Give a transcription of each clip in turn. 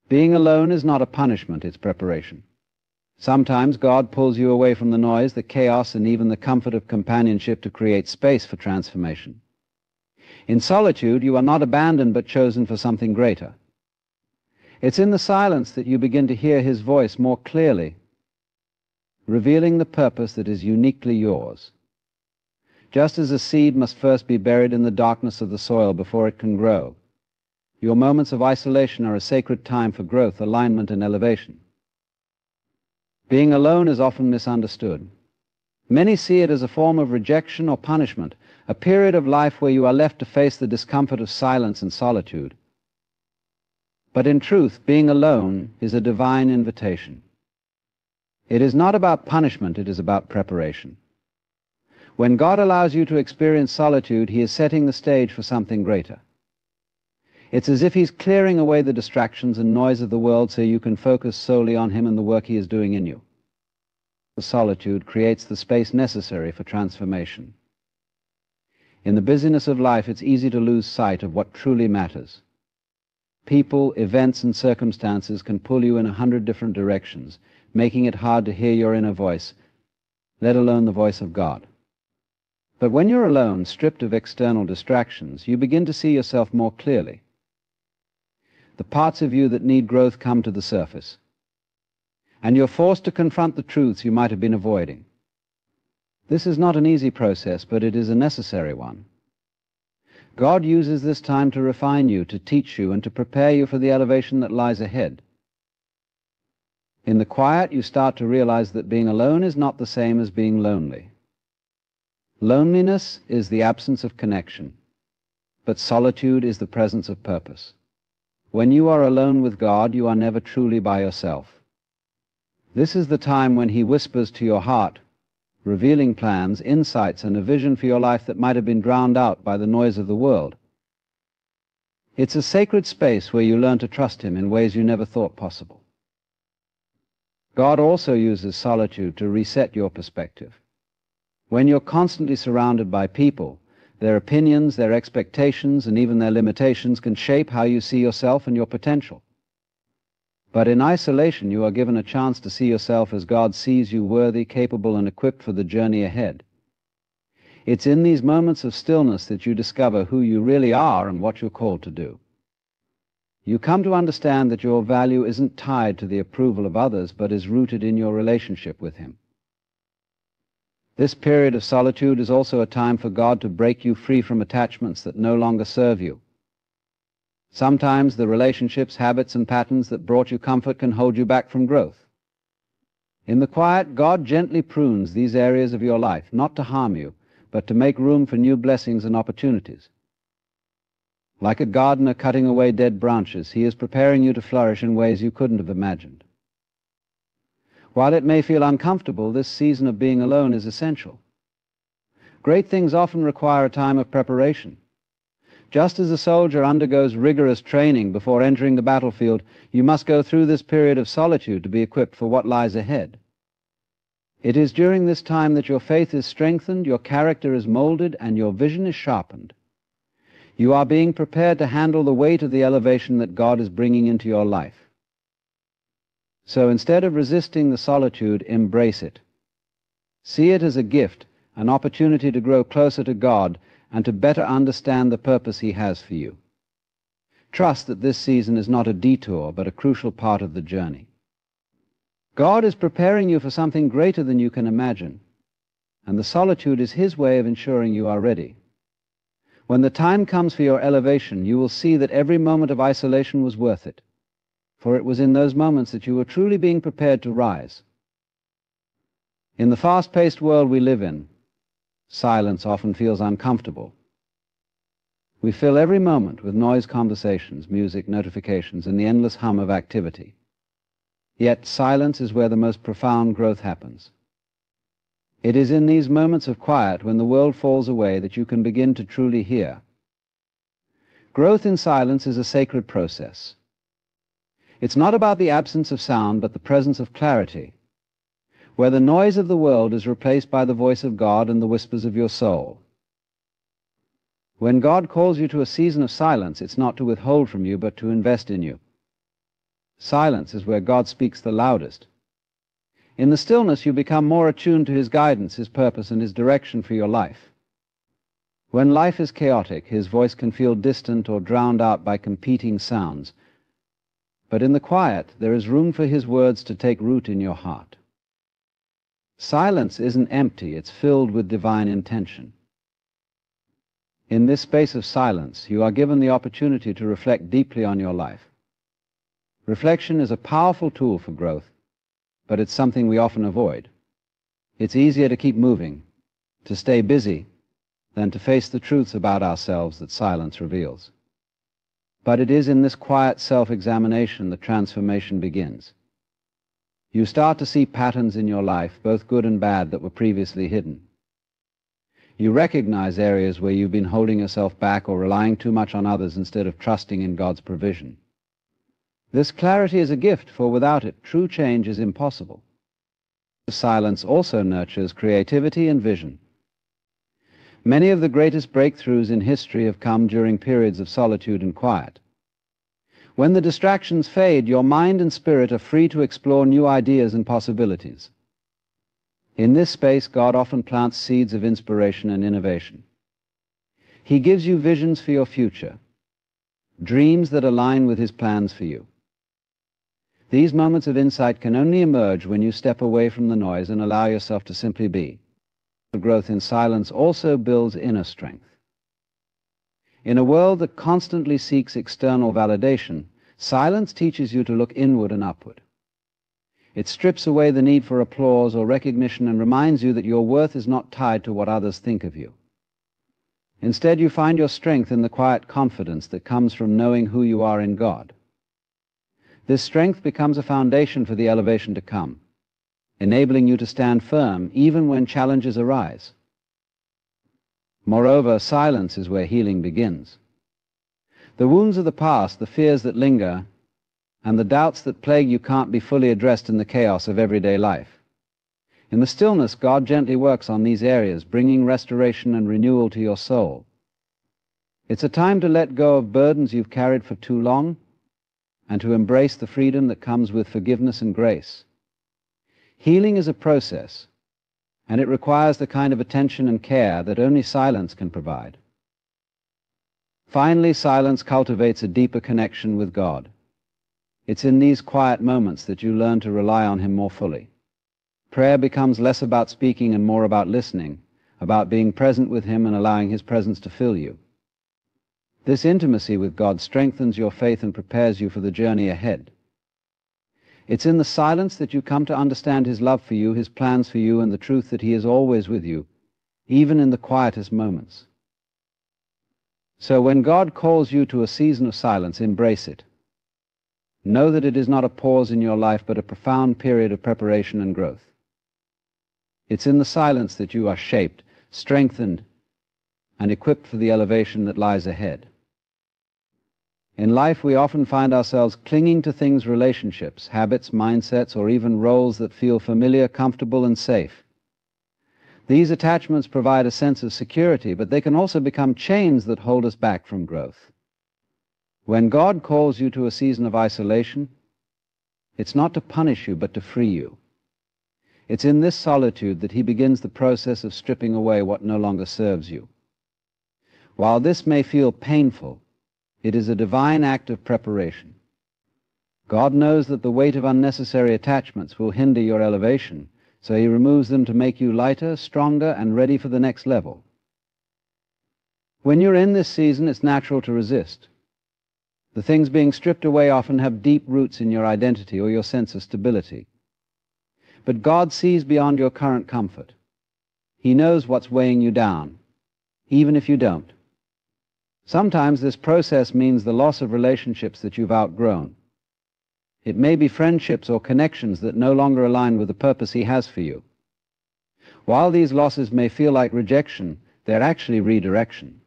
Being alone is not a punishment, it's preparation. Sometimes God pulls you away from the noise, the chaos, and even the comfort of companionship to create space for transformation. In solitude, you are not abandoned but chosen for something greater. It's in the silence that you begin to hear His voice more clearly, revealing the purpose that is uniquely yours. Just as a seed must first be buried in the darkness of the soil before it can grow, your moments of isolation are a sacred time for growth, alignment, and elevation. Being alone is often misunderstood. Many see it as a form of rejection or punishment, a period of life where you are left to face the discomfort of silence and solitude. But in truth, being alone is a divine invitation. It is not about punishment, it is about preparation. When God allows you to experience solitude, He is setting the stage for something greater. It's as if He's clearing away the distractions and noise of the world so you can focus solely on Him and the work He is doing in you. The solitude creates the space necessary for transformation. In the busyness of life, it's easy to lose sight of what truly matters. People, events, and circumstances can pull you in 100 different directions, making it hard to hear your inner voice, let alone the voice of God. But when you're alone, stripped of external distractions, you begin to see yourself more clearly. The parts of you that need growth come to the surface, and you're forced to confront the truths you might have been avoiding. This is not an easy process, but it is a necessary one. God uses this time to refine you, to teach you, and to prepare you for the elevation that lies ahead. In the quiet, you start to realize that being alone is not the same as being lonely. Loneliness is the absence of connection, but solitude is the presence of purpose. When you are alone with God, you are never truly by yourself. This is the time when He whispers to your heart, revealing plans, insights, and a vision for your life that might have been drowned out by the noise of the world. It's a sacred space where you learn to trust Him in ways you never thought possible. God also uses solitude to reset your perspective. When you're constantly surrounded by people, their opinions, their expectations, and even their limitations can shape how you see yourself and your potential. But in isolation, you are given a chance to see yourself as God sees you, worthy, capable, and equipped for the journey ahead. It's in these moments of stillness that you discover who you really are and what you're called to do. You come to understand that your value isn't tied to the approval of others, but is rooted in your relationship with Him. This period of solitude is also a time for God to break you free from attachments that no longer serve you. Sometimes the relationships, habits, and patterns that brought you comfort can hold you back from growth. In the quiet, God gently prunes these areas of your life, not to harm you, but to make room for new blessings and opportunities. Like a gardener cutting away dead branches, He is preparing you to flourish in ways you couldn't have imagined. While it may feel uncomfortable, this season of being alone is essential. Great things often require a time of preparation. Just as a soldier undergoes rigorous training before entering the battlefield, you must go through this period of solitude to be equipped for what lies ahead. It is during this time that your faith is strengthened, your character is molded, and your vision is sharpened. You are being prepared to handle the weight of the elevation that God is bringing into your life. So instead of resisting the solitude, embrace it. See it as a gift, an opportunity to grow closer to God and to better understand the purpose He has for you. Trust that this season is not a detour, but a crucial part of the journey. God is preparing you for something greater than you can imagine, and the solitude is His way of ensuring you are ready. When the time comes for your elevation, you will see that every moment of isolation was worth it, for it was in those moments that you were truly being prepared to rise. In the fast-paced world we live in, silence often feels uncomfortable. We fill every moment with noise, conversations, music, notifications, and the endless hum of activity. Yet silence is where the most profound growth happens. It is in these moments of quiet, when the world falls away, that you can begin to truly hear. Growth in silence is a sacred process. It's not about the absence of sound, but the presence of clarity, where the noise of the world is replaced by the voice of God and the whispers of your soul. When God calls you to a season of silence, it's not to withhold from you, but to invest in you. Silence is where God speaks the loudest. In the stillness, you become more attuned to His guidance, His purpose, and His direction for your life. When life is chaotic, His voice can feel distant or drowned out by competing sounds. But in the quiet, there is room for His words to take root in your heart. Silence isn't empty, it's filled with divine intention. In this space of silence, you are given the opportunity to reflect deeply on your life. Reflection is a powerful tool for growth, but it's something we often avoid. It's easier to keep moving, to stay busy, than to face the truths about ourselves that silence reveals. But it is in this quiet self-examination that transformation begins. You start to see patterns in your life, both good and bad, that were previously hidden. You recognize areas where you've been holding yourself back or relying too much on others instead of trusting in God's provision. This clarity is a gift, for without it, true change is impossible. Silence also nurtures creativity and vision. Many of the greatest breakthroughs in history have come during periods of solitude and quiet. When the distractions fade, your mind and spirit are free to explore new ideas and possibilities. In this space, God often plants seeds of inspiration and innovation. He gives you visions for your future, dreams that align with His plans for you. These moments of insight can only emerge when you step away from the noise and allow yourself to simply be. The growth in silence also builds inner strength. In a world that constantly seeks external validation, silence teaches you to look inward and upward. It strips away the need for applause or recognition and reminds you that your worth is not tied to what others think of you. Instead, you find your strength in the quiet confidence that comes from knowing who you are in God. This strength becomes a foundation for the elevation to come, enabling you to stand firm even when challenges arise. Moreover, silence is where healing begins. The wounds of the past, the fears that linger, and the doubts that plague you can't be fully addressed in the chaos of everyday life. In the stillness, God gently works on these areas, bringing restoration and renewal to your soul. It's a time to let go of burdens you've carried for too long, and to embrace the freedom that comes with forgiveness and grace. Healing is a process, and it requires the kind of attention and care that only silence can provide. Finally, silence cultivates a deeper connection with God. It's in these quiet moments that you learn to rely on Him more fully. Prayer becomes less about speaking and more about listening, about being present with Him and allowing His presence to fill you. This intimacy with God strengthens your faith and prepares you for the journey ahead. It's in the silence that you come to understand His love for you, His plans for you, and the truth that He is always with you, even in the quietest moments. So when God calls you to a season of silence, embrace it. Know that it is not a pause in your life, but a profound period of preparation and growth. It's in the silence that you are shaped, strengthened, and equipped for the elevation that lies ahead. In life, we often find ourselves clinging to things, relationships, habits, mindsets, or even roles that feel familiar, comfortable, and safe. These attachments provide a sense of security, but they can also become chains that hold us back from growth. When God calls you to a season of isolation, it's not to punish you, but to free you. It's in this solitude that He begins the process of stripping away what no longer serves you. While this may feel painful, it is a divine act of preparation. God knows that the weight of unnecessary attachments will hinder your elevation, so He removes them to make you lighter, stronger, and ready for the next level. When you're in this season, it's natural to resist. The things being stripped away often have deep roots in your identity or your sense of stability. But God sees beyond your current comfort. He knows what's weighing you down, even if you don't. Sometimes this process means the loss of relationships that you've outgrown. It may be friendships or connections that no longer align with the purpose He has for you. While these losses may feel like rejection, they're actually redirection.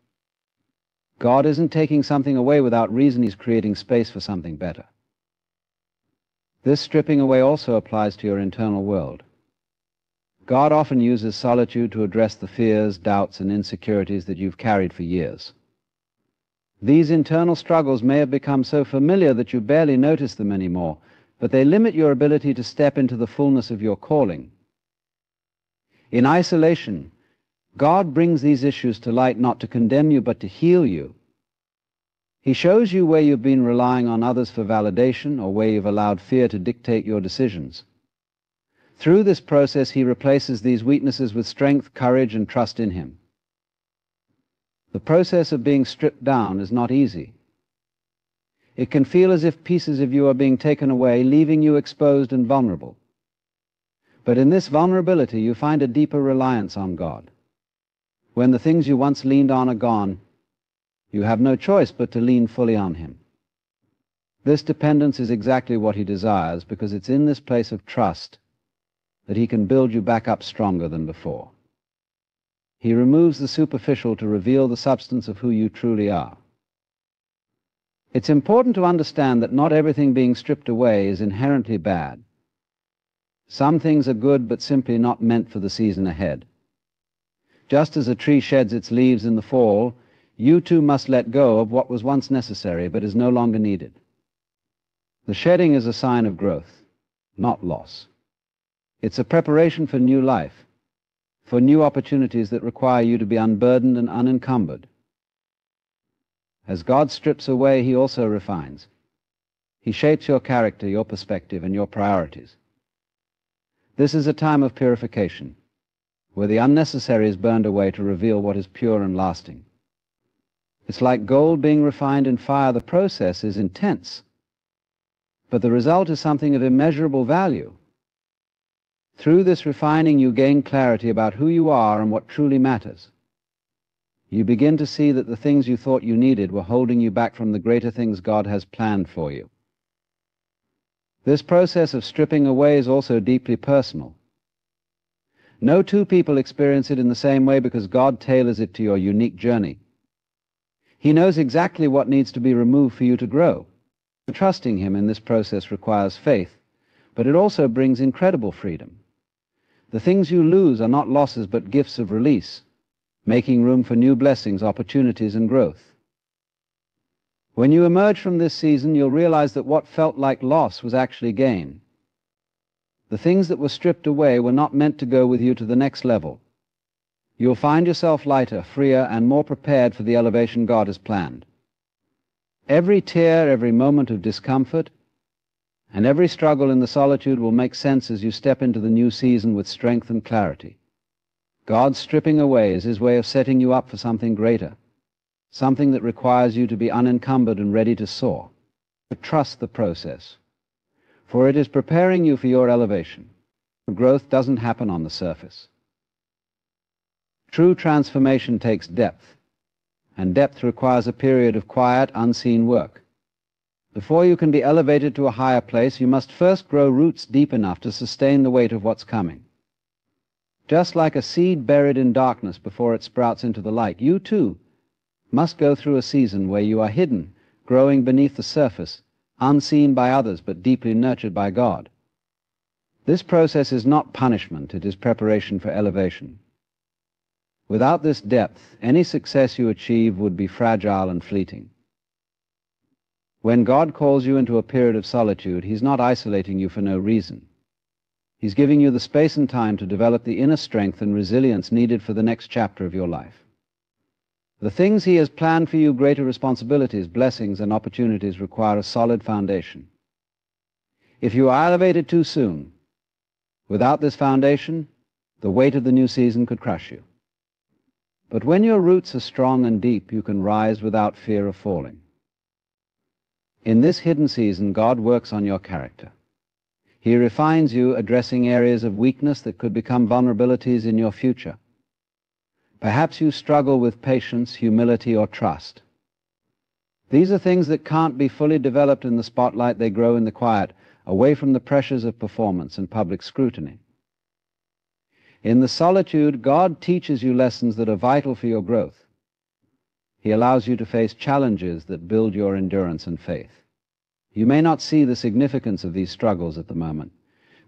God isn't taking something away without reason. He's creating space for something better. This stripping away also applies to your internal world. God often uses solitude to address the fears, doubts, and insecurities that you've carried for years. These internal struggles may have become so familiar that you barely notice them anymore, but they limit your ability to step into the fullness of your calling. In isolation, God brings these issues to light not to condemn you, but to heal you. He shows you where you've been relying on others for validation or where you've allowed fear to dictate your decisions. Through this process, he replaces these weaknesses with strength, courage, and trust in him. The process of being stripped down is not easy. It can feel as if pieces of you are being taken away, leaving you exposed and vulnerable. But in this vulnerability, you find a deeper reliance on God. When the things you once leaned on are gone, you have no choice but to lean fully on him. This dependence is exactly what he desires, because it's in this place of trust that he can build you back up stronger than before. He removes the superficial to reveal the substance of who you truly are. It's important to understand that not everything being stripped away is inherently bad. Some things are good, but simply not meant for the season ahead. Just as a tree sheds its leaves in the fall, you too must let go of what was once necessary but is no longer needed. The shedding is a sign of growth, not loss. It's a preparation for new life, for new opportunities that require you to be unburdened and unencumbered. As God strips away, he also refines. He shapes your character, your perspective, and your priorities. This is a time of purification, where the unnecessary is burned away to reveal what is pure and lasting. It's like gold being refined in fire. The process is intense, but the result is something of immeasurable value. Through this refining, you gain clarity about who you are and what truly matters. You begin to see that the things you thought you needed were holding you back from the greater things God has planned for you. This process of stripping away is also deeply personal. No two people experience it in the same way because God tailors it to your unique journey. He knows exactly what needs to be removed for you to grow. Trusting him in this process requires faith, but it also brings incredible freedom. The things you lose are not losses but gifts of release, making room for new blessings, opportunities, and growth. When you emerge from this season, you'll realize that what felt like loss was actually gain. The things that were stripped away were not meant to go with you to the next level. You'll find yourself lighter, freer, and more prepared for the elevation God has planned. Every tear, every moment of discomfort, and every struggle in the solitude will make sense as you step into the new season with strength and clarity. God's stripping away is his way of setting you up for something greater, something that requires you to be unencumbered and ready to soar. But trust the process, for it is preparing you for your elevation. Growth doesn't happen on the surface. True transformation takes depth, and depth requires a period of quiet, unseen work. Before you can be elevated to a higher place, you must first grow roots deep enough to sustain the weight of what's coming. Just like a seed buried in darkness before it sprouts into the light, you too must go through a season where you are hidden, growing beneath the surface, unseen by others but deeply nurtured by God. This process is not punishment, it is preparation for elevation. Without this depth, any success you achieve would be fragile and fleeting. When God calls you into a period of solitude, he's not isolating you for no reason. He's giving you the space and time to develop the inner strength and resilience needed for the next chapter of your life. The things he has planned for you, greater responsibilities, blessings, and opportunities, require a solid foundation. If you are elevated too soon, without this foundation, the weight of the new season could crush you. But when your roots are strong and deep, you can rise without fear of falling. In this hidden season, God works on your character. He refines you, addressing areas of weakness that could become vulnerabilities in your future. Perhaps you struggle with patience, humility, or trust. These are things that can't be fully developed in the spotlight. They grow in the quiet, away from the pressures of performance and public scrutiny. In the solitude, God teaches you lessons that are vital for your growth. He allows you to face challenges that build your endurance and faith. You may not see the significance of these struggles at the moment,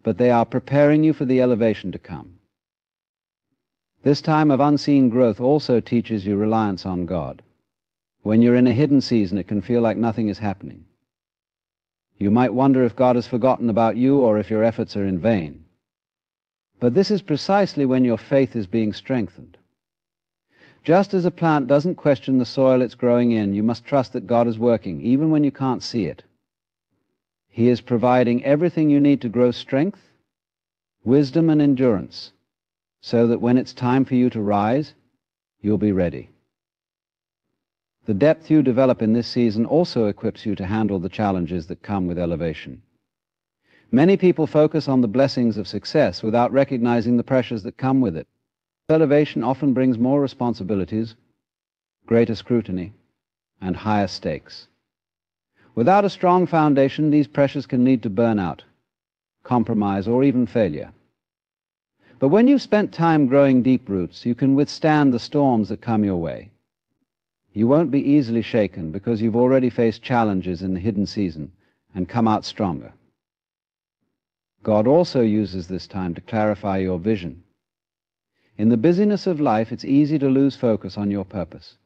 but they are preparing you for the elevation to come. This time of unseen growth also teaches you reliance on God. When you're in a hidden season, it can feel like nothing is happening. You might wonder if God has forgotten about you or if your efforts are in vain. But this is precisely when your faith is being strengthened. Just as a plant doesn't question the soil it's growing in, you must trust that God is working, even when you can't see it. He is providing everything you need to grow strength, wisdom, and endurance, so that when it's time for you to rise, you'll be ready. The depth you develop in this season also equips you to handle the challenges that come with elevation. Many people focus on the blessings of success without recognizing the pressures that come with it. Elevation often brings more responsibilities, greater scrutiny, and higher stakes. Without a strong foundation, these pressures can lead to burnout, compromise, or even failure. But when you've spent time growing deep roots, you can withstand the storms that come your way. You won't be easily shaken because you've already faced challenges in the hidden season and come out stronger. God also uses this time to clarify your vision. In the busyness of life, it's easy to lose focus on your purpose.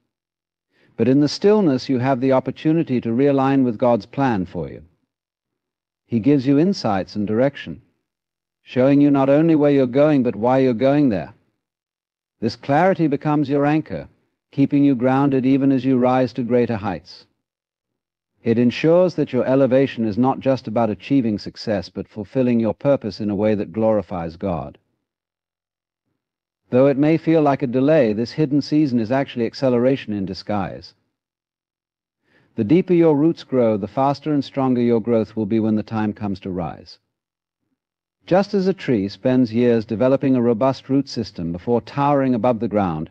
But in the stillness, you have the opportunity to realign with God's plan for you. He gives you insights and direction, showing you not only where you're going, but why you're going there. This clarity becomes your anchor, keeping you grounded even as you rise to greater heights. It ensures that your elevation is not just about achieving success, but fulfilling your purpose in a way that glorifies God. Though it may feel like a delay, this hidden season is actually acceleration in disguise. The deeper your roots grow, the faster and stronger your growth will be when the time comes to rise. Just as a tree spends years developing a robust root system before towering above the ground,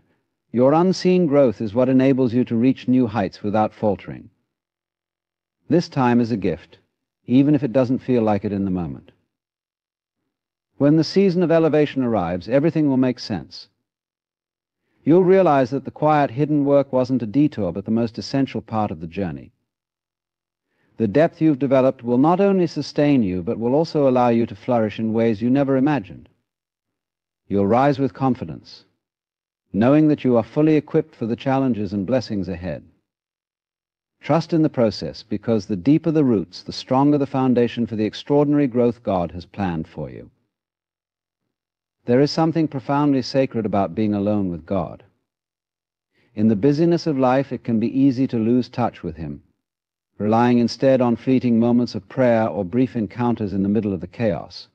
your unseen growth is what enables you to reach new heights without faltering. This time is a gift, even if it doesn't feel like it in the moment. When the season of elevation arrives, everything will make sense. You'll realize that the quiet, hidden work wasn't a detour, but the most essential part of the journey. The depth you've developed will not only sustain you, but will also allow you to flourish in ways you never imagined. You'll rise with confidence, knowing that you are fully equipped for the challenges and blessings ahead. Trust in the process, because the deeper the roots, the stronger the foundation for the extraordinary growth God has planned for you. There is something profoundly sacred about being alone with God. In the busyness of life, it can be easy to lose touch with Him, relying instead on fleeting moments of prayer or brief encounters in the middle of the chaos.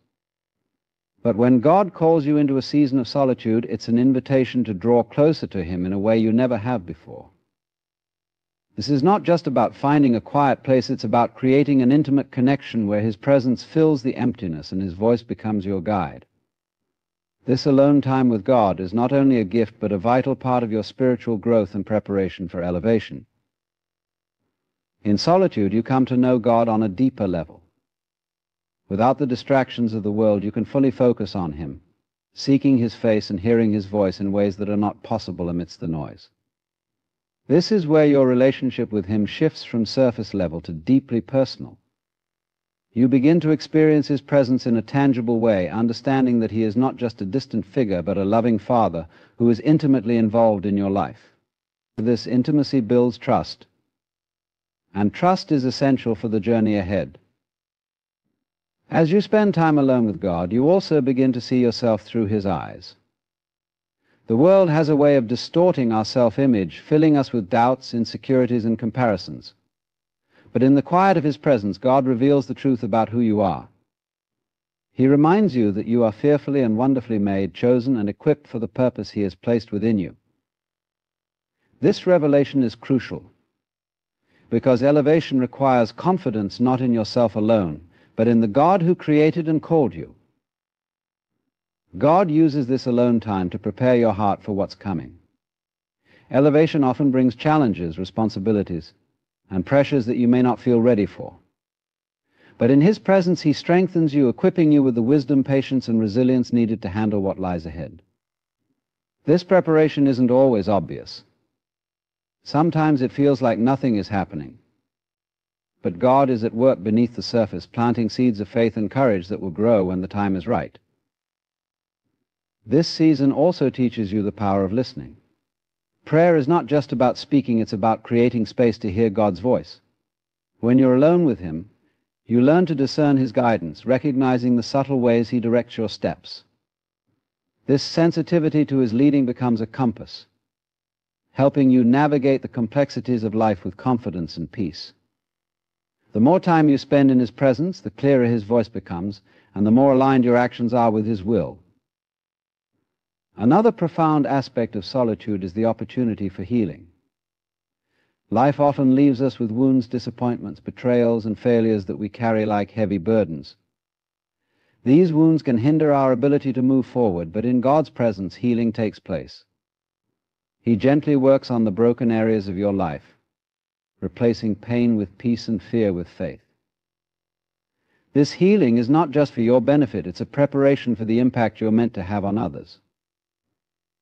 But when God calls you into a season of solitude, it's an invitation to draw closer to Him in a way you never have before. This is not just about finding a quiet place, it's about creating an intimate connection where His presence fills the emptiness and His voice becomes your guide. This alone time with God is not only a gift, but a vital part of your spiritual growth and preparation for elevation. In solitude, you come to know God on a deeper level. Without the distractions of the world, you can fully focus on Him, seeking His face and hearing His voice in ways that are not possible amidst the noise. This is where your relationship with Him shifts from surface level to deeply personal. You begin to experience His presence in a tangible way, understanding that He is not just a distant figure, but a loving Father who is intimately involved in your life. This intimacy builds trust, and trust is essential for the journey ahead. As you spend time alone with God, you also begin to see yourself through His eyes. The world has a way of distorting our self-image, filling us with doubts, insecurities, and comparisons. But in the quiet of His presence, God reveals the truth about who you are. He reminds you that you are fearfully and wonderfully made, chosen, and equipped for the purpose He has placed within you. This revelation is crucial, because elevation requires confidence not in yourself alone, but in the God who created and called you. God uses this alone time to prepare your heart for what's coming. Elevation often brings challenges, responsibilities, and pressures that you may not feel ready for. But in His presence, He strengthens you, equipping you with the wisdom, patience, and resilience needed to handle what lies ahead. This preparation isn't always obvious. Sometimes it feels like nothing is happening. But God is at work beneath the surface, planting seeds of faith and courage that will grow when the time is right. This season also teaches you the power of listening. Prayer is not just about speaking, it's about creating space to hear God's voice. When you're alone with Him, you learn to discern His guidance, recognizing the subtle ways He directs your steps. This sensitivity to His leading becomes a compass, helping you navigate the complexities of life with confidence and peace. The more time you spend in His presence, the clearer His voice becomes, and the more aligned your actions are with His will. Another profound aspect of solitude is the opportunity for healing. Life often leaves us with wounds, disappointments, betrayals, and failures that we carry like heavy burdens. These wounds can hinder our ability to move forward, but in God's presence, healing takes place. He gently works on the broken areas of your life, replacing pain with peace and fear with faith. This healing is not just for your benefit, it's a preparation for the impact you're meant to have on others.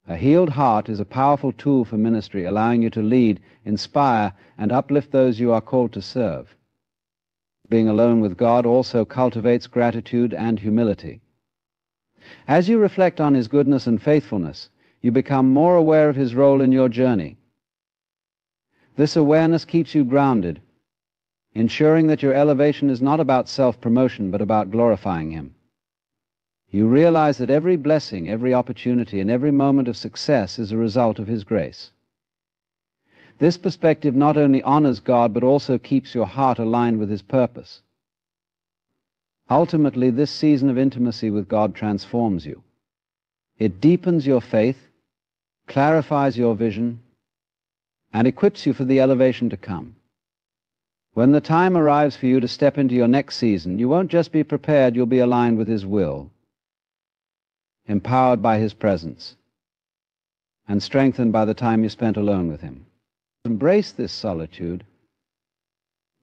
A healed heart is a powerful tool for ministry, allowing you to lead, inspire, and uplift those you are called to serve. Being alone with God also cultivates gratitude and humility. As you reflect on His goodness and faithfulness, you become more aware of His role in your journey. This awareness keeps you grounded, ensuring that your elevation is not about self-promotion, but about glorifying Him. You realize that every blessing, every opportunity, and every moment of success is a result of His grace. This perspective not only honors God, but also keeps your heart aligned with His purpose. Ultimately, this season of intimacy with God transforms you. It deepens your faith, clarifies your vision, and equips you for the elevation to come. When the time arrives for you to step into your next season, you won't just be prepared, you'll be aligned with His will, empowered by His presence, and strengthened by the time you spent alone with Him. Embrace this solitude,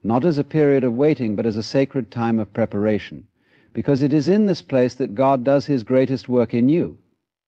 not as a period of waiting, but as a sacred time of preparation, because it is in this place that God does His greatest work in you.